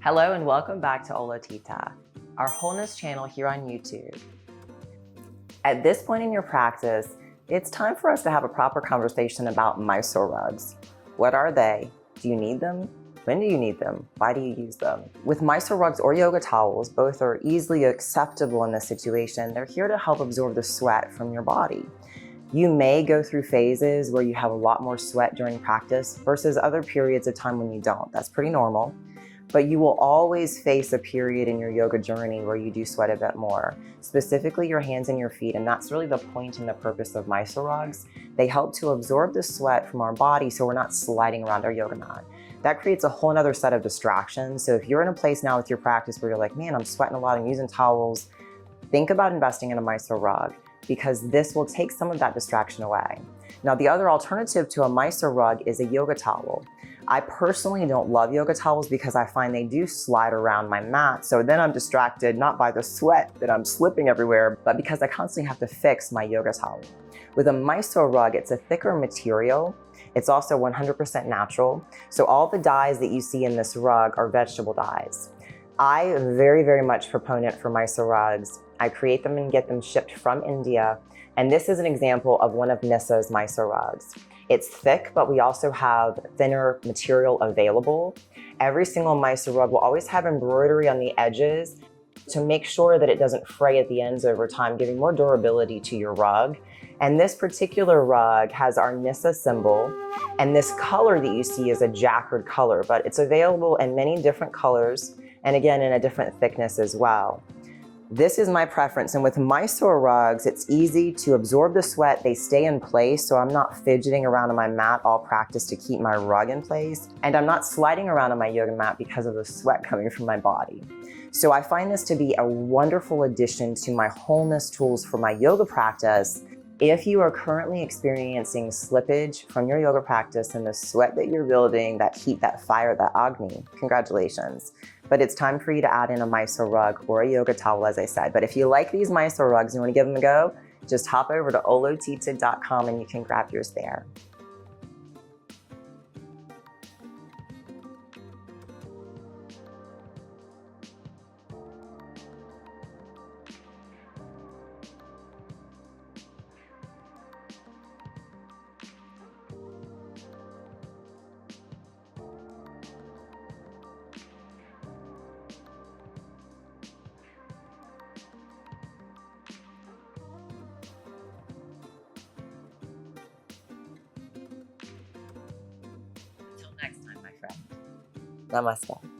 Hello and welcome back to Olotita, our wholeness channel here on YouTube. At this point in your practice, it's time for us to have a proper conversation about Mysore rugs. What are they? Do you need them? When do you need them? Why do you use them? With Mysore rugs or yoga towels, both are easily acceptable in this situation. They're here to help absorb the sweat from your body. You may go through phases where you have a lot more sweat during practice versus other periods of time when you don't. That's pretty normal. But you will always face a period in your yoga journey where you do sweat a bit more, specifically your hands and your feet, and that's really the point and the purpose of Mysore rugs. They help to absorb the sweat from our body so we're not sliding around our yoga mat. That creates a whole other set of distractions. So if you're in a place now with your practice where you're like, man, I'm sweating a lot, I'm using towels, think about investing in a Mysore rug because this will take some of that distraction away. Now, the other alternative to a Mysore rug is a yoga towel. I personally don't love yoga towels because I find they do slide around my mat. So then I'm distracted not by the sweat that I'm slipping everywhere, but because I constantly have to fix my yoga towel. With a Mysore rug, it's a thicker material. It's also 100% natural. So all the dyes that you see in this rug are vegetable dyes. I am very much proponent for Mysore rugs. I create them and get them shipped from India. And this is an example of one of Nissa's Mysore rugs. It's thick, but we also have thinner material available. Every single Mysore rug will always have embroidery on the edges to make sure that it doesn't fray at the ends over time, giving more durability to your rug. And this particular rug has our Nissa symbol, and this color that you see is a jacquard color, but it's available in many different colors, and again, in a different thickness as well. This is my preference, and with Mysore rugs, it's easy to absorb the sweat. They stay in place, so I'm not fidgeting around on my mat all practice to keep my rug in place, and I'm not sliding around on my yoga mat because of the sweat coming from my body. So I find this to be a wonderful addition to my wholeness tools for my yoga practice. If you are currently experiencing slippage from your yoga practice and the sweat that you're building, that heat, that fire, that Agni, congratulations. But it's time for you to add in a Mysore rug or a yoga towel, as I said. But if you like these Mysore rugs and you want to give them a go, just hop over to olotita.com and you can grab yours there. Until next time, my friend. Namaste.